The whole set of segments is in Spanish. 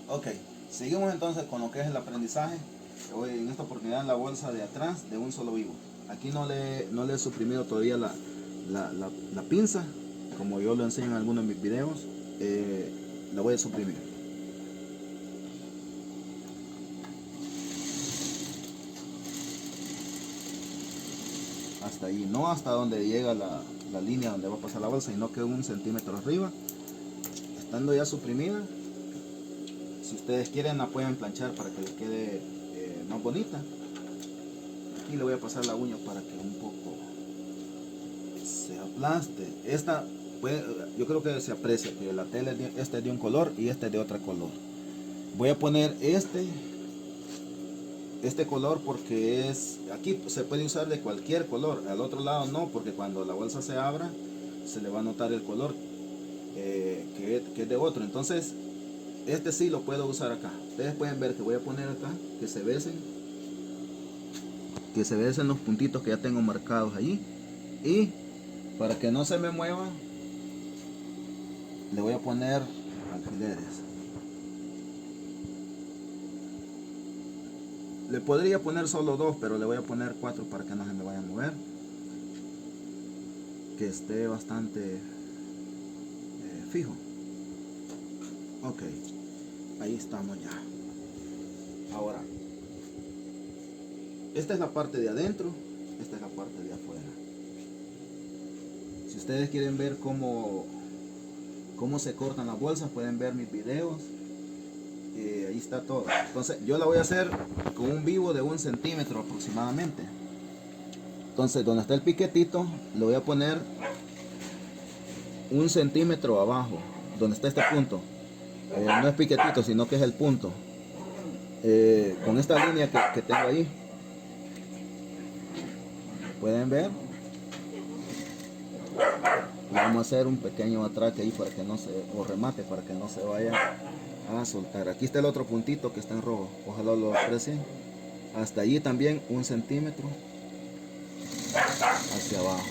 Ok, seguimos entonces con lo que es el aprendizaje. Hoy en esta oportunidad en la bolsa de atrás de un solo vivo. Aquí no le he suprimido todavía la pinza, como yo lo enseño en algunos de mis videos. La voy a suprimir. Hasta ahí, no hasta donde llega la línea donde va a pasar la bolsa, sino que 1 centímetro arriba. Estando ya suprimida, si ustedes quieren la pueden planchar para que les quede más bonita. Aquí le voy a pasar la uña para que un poco se aplaste. Esta yo creo que se aprecia que la tela es de un color y este es de otro color. Voy a poner este color porque aquí se puede usar de cualquier color, al otro lado no, porque cuando la bolsa se abra se le va a notar el color que es de otro. Entonces este sí lo puedo usar acá. Ustedes pueden ver que voy a poner acá que se besen los puntitos que ya tengo marcados allí, y para que no se me mueva le voy a poner alfileres. Le podría poner solo 2, pero le voy a poner 4 para que no se me vaya a mover, que esté bastante fijo. Ok, ahí estamos ya. Ahora, esta es la parte de adentro, esta es la parte de afuera. Si ustedes quieren ver cómo se cortan las bolsas, pueden ver mis videos. Ahí está todo. Entonces yo la voy a hacer con un vivo de 1 centímetro aproximadamente. Entonces donde está el piquetito le voy a poner 1 centímetro abajo, donde está este punto. No es piquetito, sino que es el punto. Con esta línea que tengo ahí, pueden ver, vamos a hacer un pequeño atraque ahí para que no se, o remate para que no se vaya a soltar. Aquí está el otro puntito que está en rojo, ojalá lo aprecien. Hasta allí también 1 centímetro hacia abajo.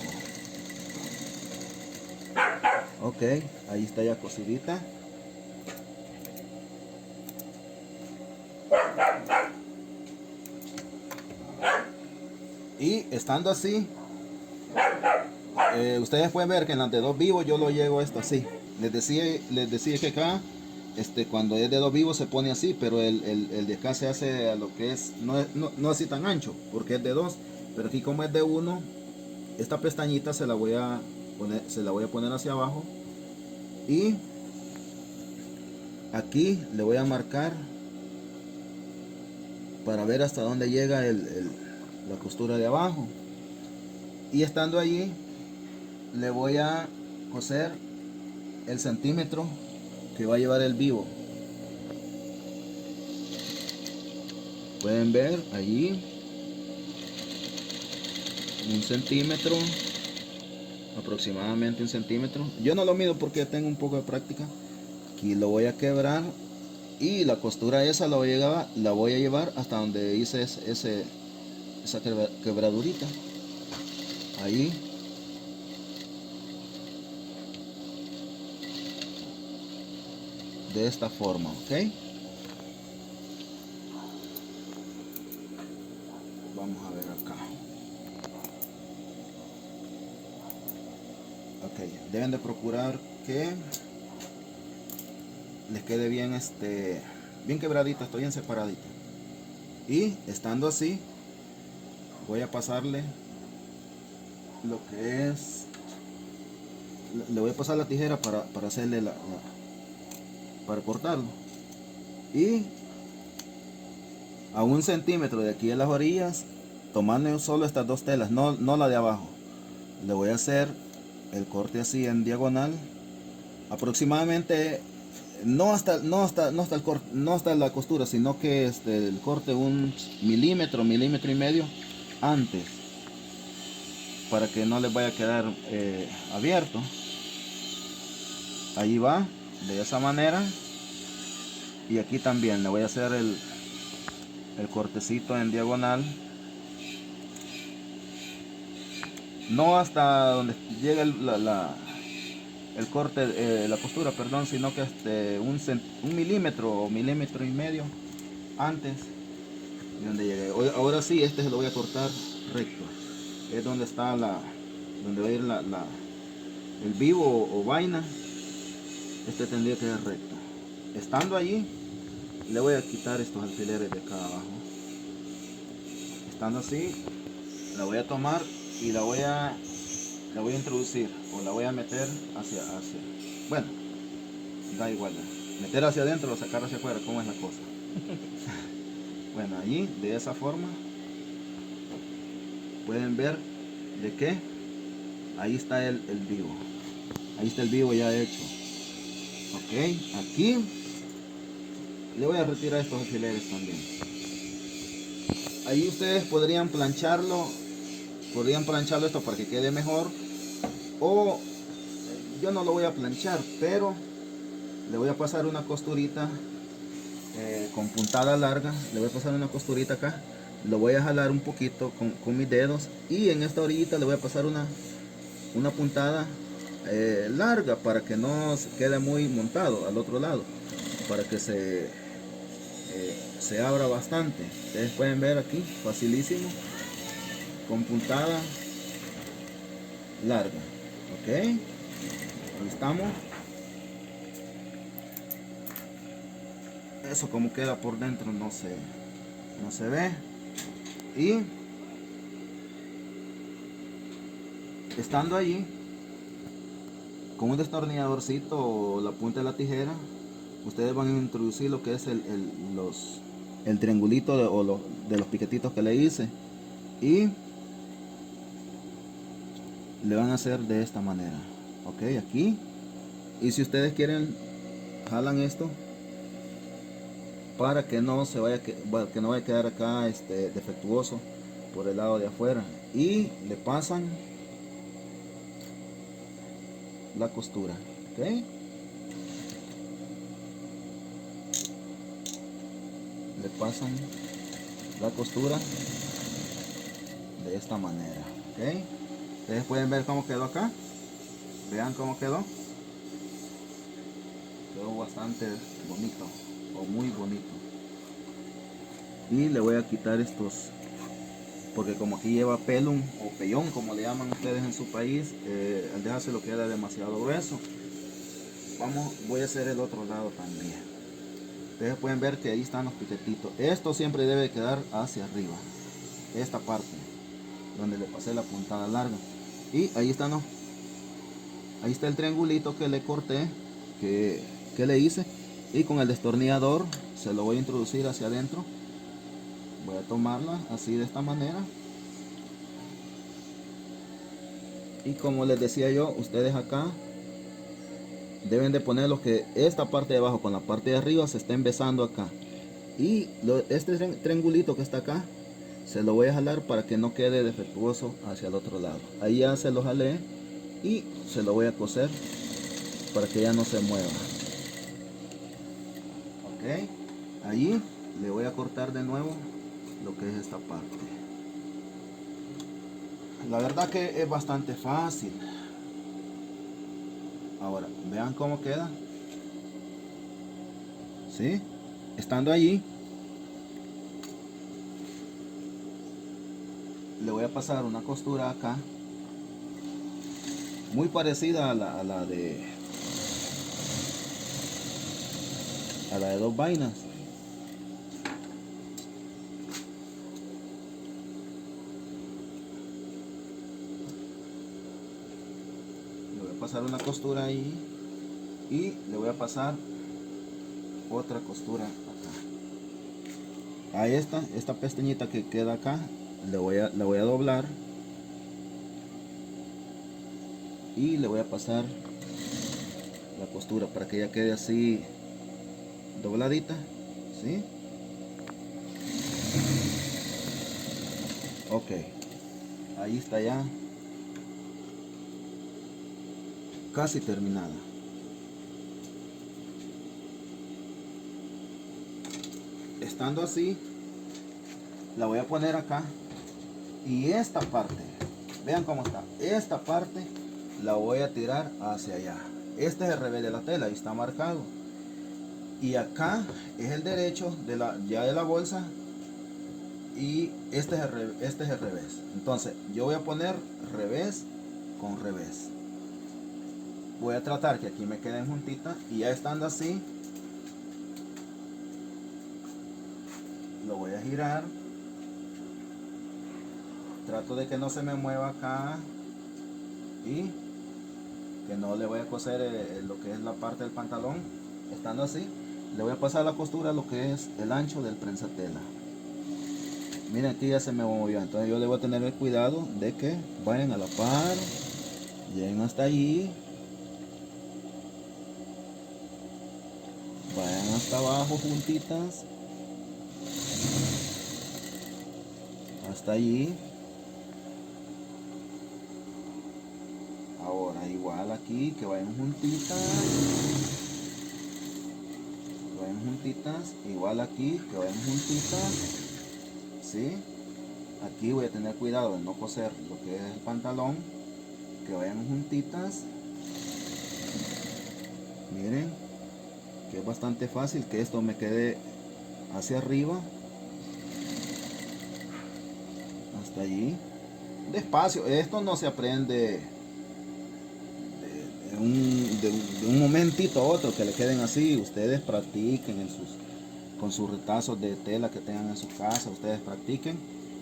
Ok, ahí está ya cosidita. Y estando así, ustedes pueden ver que en las de 2 vivos yo lo llego esto así. Les decía que acá cuando es de 2 vivos se pone así, pero el de acá se hace a lo que es no así tan ancho, porque es de 2, pero aquí como es de 1, esta pestañita se la voy a poner hacia abajo, y aquí le voy a marcar para ver hasta dónde llega la costura de abajo, y estando allí le voy a coser el centímetro que va a llevar el vivo. Pueden ver allí 1 centímetro, aproximadamente 1 centímetro. Yo no lo mido porque tengo un poco de práctica. Aquí lo voy a quebrar y la costura esa la voy a llevar hasta donde hice esa quebradurita. Ahí. De esta forma, ok. Vamos a ver acá. Ok, deben de procurar que les quede bien bien quebradita, estoy bien separadita. Y estando así, voy a pasarle lo que es, le voy a pasar la tijera para hacerle para cortarlo. Y a 1 centímetro de aquí de las orillas, tomando solo estas 2 telas, no la de abajo, le voy a hacer el corte así en diagonal, aproximadamente no hasta el corte, no hasta la costura, sino que el corte 1 milímetro, milímetro y medio antes, para que no les vaya a quedar abierto. Ahí va, de esa manera. Y aquí también le voy a hacer el cortecito en diagonal, no hasta donde llega el corte, la costura, perdón, sino que un milímetro o milímetro y medio antes de donde llegué. Ahora sí, este se lo voy a cortar recto. Es donde está donde va a ir el vivo o vaina. Este tendría que ir recto. Estando allí, le voy a quitar estos alfileres de acá abajo. Estando así, la voy a tomar y la voy a introducir o la voy a meter hacia, bueno, da igual, meter hacia adentro o sacar hacia afuera, cómo es la cosa. Bueno, allí de esa forma pueden ver de que ahí está el vivo, ahí está el vivo ya hecho. Ok, aquí le voy a retirar estos alfileres también. Ahí ustedes podrían plancharlo esto para que quede mejor, o yo no lo voy a planchar, pero le voy a pasar una costurita con puntada larga. Le voy a pasar una costurita acá, lo voy a jalar un poquito con mis dedos, y en esta orillita le voy a pasar una puntada larga para que no se quede muy montado al otro lado, para que se abra bastante. Ustedes pueden ver aquí, facilísimo, con puntada larga. Ok, ahí estamos. Eso como queda por dentro no se ve. Y estando allí con un destornilladorcito o la punta de la tijera, ustedes van a introducir lo que es el triangulito de los piquetitos que le hice, y le van a hacer de esta manera. Ok, aquí. Y si ustedes quieren, jalan esto para que no se vaya, que no vaya a quedar acá defectuoso por el lado de afuera, y le pasan la costura. Ok, le pasan la costura de esta manera. Ok, ustedes pueden ver cómo quedó acá. Vean cómo quedó bastante bonito, o muy bonito. Y le voy a quitar estos, porque como aquí lleva pelum o pellón, como le llaman ustedes en su país, al dejárselo queda demasiado grueso. Voy a hacer el otro lado también. Ustedes pueden ver que ahí están los piquetitos. Esto siempre debe quedar hacia arriba, esta parte donde le pasé la puntada larga. Y ahí están ahí está el triangulito que le corté, que le hice, y con el destornillador se lo voy a introducir hacia adentro. Voy a tomarla así, de esta manera. Y como les decía yo, ustedes acá deben de poner lo que esta parte de abajo con la parte de arriba se estén besando acá. Y este triangulito que está acá se lo voy a jalar para que no quede defectuoso hacia el otro lado. Ahí ya se lo jalé y se lo voy a coser para que ya no se mueva. Ok, ahí le voy a cortar de nuevo lo que es esta parte. La verdad que es bastante fácil. Ahora vean cómo queda. ¿Sí? Estando allí, le voy a pasar una costura acá muy parecida a la de dos vainas. Le voy a pasar una costura ahí y le voy a pasar otra costura acá. A esta pestañita que queda acá la voy a doblar y le voy a pasar la costura para que ya quede así dobladita, ¿sí? Ok, ahí está ya casi terminada. Estando así, la voy a poner acá, y vean cómo está, esta parte la voy a tirar hacia allá. Este es el revés de la tela y está marcado. Y acá es el derecho de ya de la bolsa. Y este es el revés. Entonces yo voy a poner revés con revés. Voy a tratar que aquí me queden juntitas. Y ya estando así, lo voy a girar. Trato de que no se me mueva acá. Y que no le voy a coser lo que es la parte del pantalón. Estando así, le voy a pasar la costura a lo que es el ancho del prensatela. Miren, aquí ya se me movió. Entonces yo le voy a tener el cuidado de que vayan a la par. Lleguen hasta allí. Vayan hasta abajo juntitas. Hasta allí. Ahora igual aquí, que vayan juntitas. Que vayan juntitas. Igual aquí, que vayan juntitas. ¿Sí? Aquí voy a tener cuidado de no coser lo que es el pantalón. Que vayan juntitas. Miren, que es bastante fácil que esto me quede hacia arriba. Hasta allí. Despacio, esto no se aprende de un momentito a otro, que le queden así. Ustedes practiquen con sus retazos de tela que tengan en su casa. Ustedes practiquen.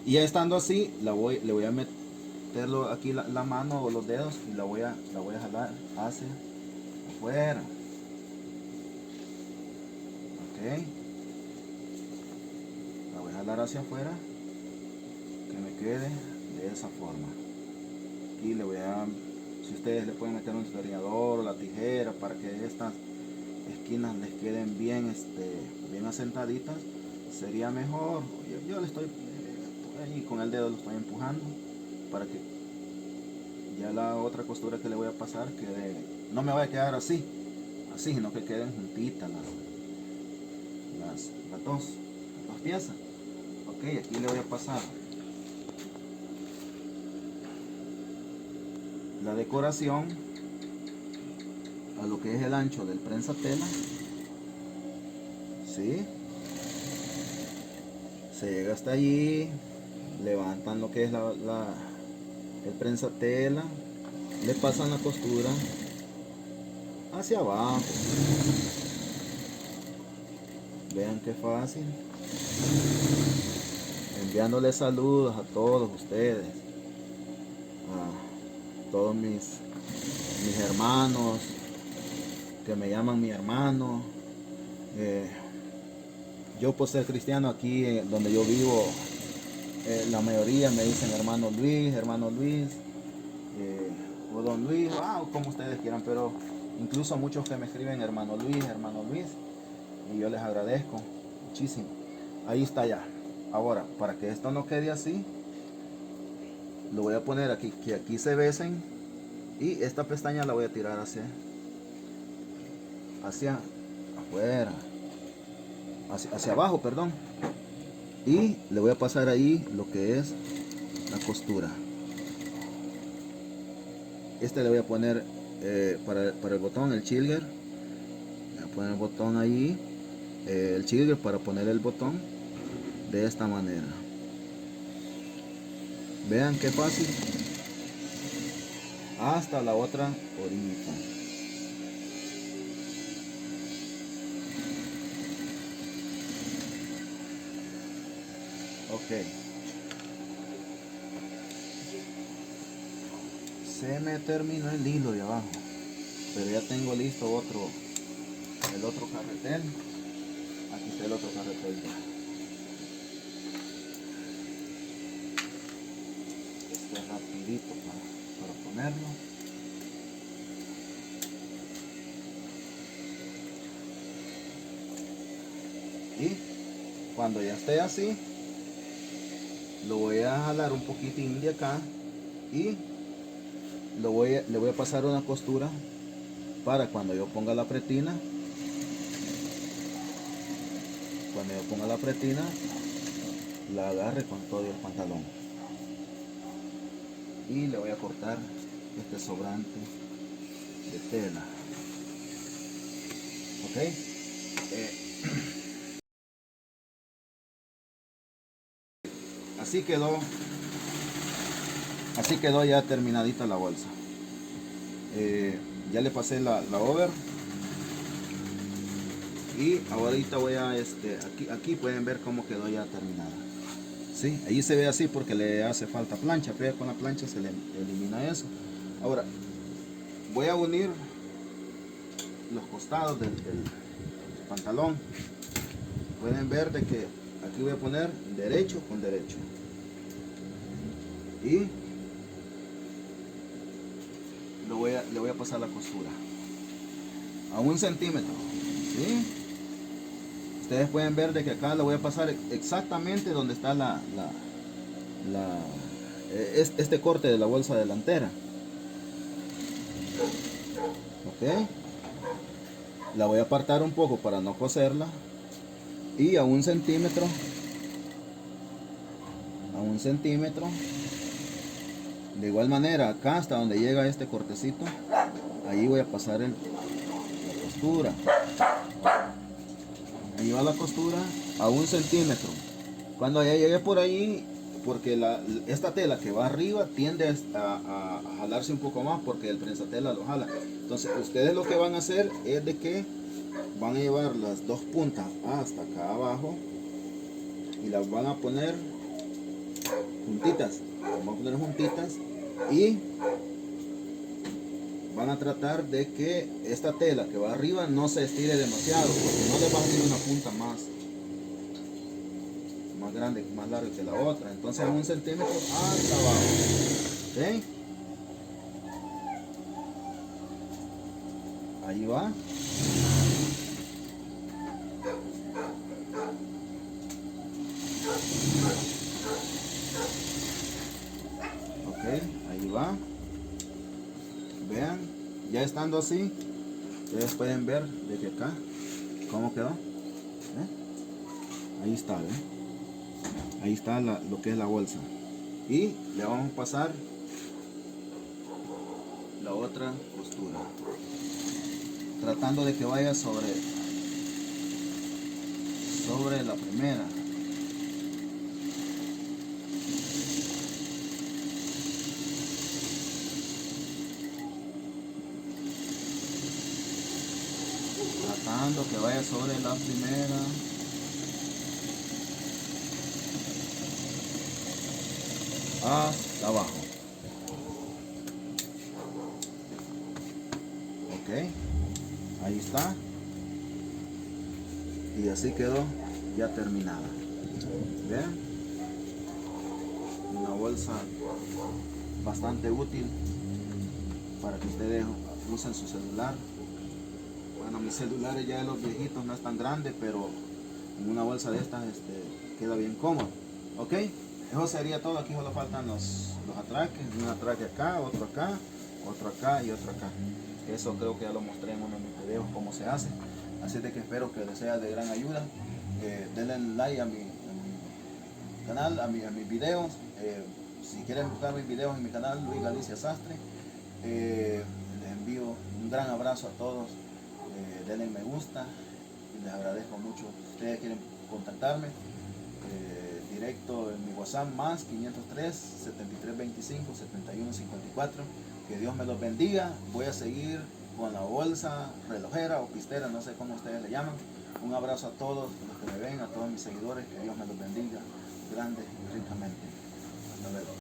Y ya estando así, le voy a meterlo aquí la mano o los dedos y la voy a jalar hacia afuera. Ok. La voy a jalar hacia afuera. Que me quede de esa forma. Aquí le voy a, si ustedes le pueden meter un destornillador o la tijera para que estas esquinas les queden bien, bien asentaditas, sería mejor. Yo le estoy ahí con el dedo lo estoy empujando para que ya la otra costura que le voy a pasar quede, no me vaya a quedar así, sino que queden juntitas las dos piezas. Ok, aquí le voy a pasar la decoración a lo que es el ancho del prensatela. ¿Sí? Se llega hasta allí, levantan lo que es el prensatela, le pasan la costura hacia abajo. Vean qué fácil. Enviándole saludos a todos ustedes, a todos mis hermanos que me llaman mi hermano. Yo por ser cristiano aquí donde yo vivo, la mayoría me dicen hermano Luis, o don Luis, wow, como ustedes quieran, pero incluso muchos que me escriben hermano Luis, y yo les agradezco muchísimo. Ahí está ya. Ahora, para que esto no quede así, lo voy a poner aquí, que aquí se besen, y esta pestaña la voy a tirar hacia afuera, hacia abajo, perdón, y le voy a pasar ahí lo que es la costura. Le voy a poner para el botón, el chilger. Voy a poner el botón ahí, el chilger para poner el botón de esta manera. Vean qué fácil. Hasta la otra orillita. Ok. Se me terminó el hilo de abajo, pero ya tengo listo el otro carretel. Aquí está el otro carretel ya. Rapidito para ponerlo. Y cuando ya esté así, lo voy a jalar un poquitín de acá y le voy a pasar una costura para cuando yo ponga la pretina. Cuando yo ponga la pretina, la agarre con todo el pantalón. Y le voy a cortar este sobrante de tela. Ok. Así quedó ya terminadita la bolsa. Ya le pasé la over. Y ahorita voy a aquí pueden ver cómo quedó ya terminada. ¿Sí? Ahí se ve así porque le hace falta plancha, pero con la plancha se le elimina eso. Ahora voy a unir los costados del pantalón. Pueden ver de que aquí voy a poner derecho con derecho y le voy a pasar la costura a 1 centímetro. ¿Sí? Ustedes pueden ver de que acá le voy a pasar exactamente donde está este corte de la bolsa delantera. Ok, la voy a apartar un poco para no coserla y a 1 centímetro, de igual manera acá hasta donde llega este cortecito, ahí voy a pasar la costura. Ahí va la costura a 1 centímetro. Cuando ya llegue por ahí, porque esta tela que va arriba tiende a jalarse un poco más porque el prensatela lo jala. Entonces ustedes lo que van a hacer es de que van a llevar las dos puntas hasta acá abajo y las van a poner juntitas. Las van a poner juntitas y van a tratar de que esta tela que va arriba no se estire demasiado, porque no le va a salir una punta más grande, más larga que la otra. Entonces a 1 centímetro hasta abajo. ¿Okay? Ahí va. Ok, ahí va. Vean, ya estando así, ustedes pueden ver desde acá cómo quedó. Ahí está, ahí está lo que es la bolsa. Y le vamos a pasar la otra costura, tratando de que vaya sobre la primera. Tratando que vaya sobre la primera. Hasta abajo. Ok, ahí está. Y así quedó ya terminada. ¿Ven? Una bolsa bastante útil para que ustedes usen su celular. Bueno, mis celulares ya de los viejitos no es tan grande, pero en una bolsa de estas queda bien cómodo. Ok, eso sería todo. Aquí solo faltan los atraques. Un atraque acá, otro acá y otro acá. Eso creo que ya lo mostré en uno de mis videos cómo se hace. Así de que espero que les sea de gran ayuda. Denle like a mi canal, a mis videos. Si quieren buscar mis videos en mi canal, Luis Galicia Sastre. Les envío un gran abrazo a todos. Denle me gusta y les agradezco mucho. Si ustedes quieren contactarme, directo en mi WhatsApp más 503 7325 7154. Que Dios me los bendiga. Voy a seguir con la bolsa relojera o pistera, no sé cómo ustedes le llaman. Un abrazo a todos los que me ven, a todos mis seguidores. Que Dios me los bendiga grande y ricamente. Hasta luego.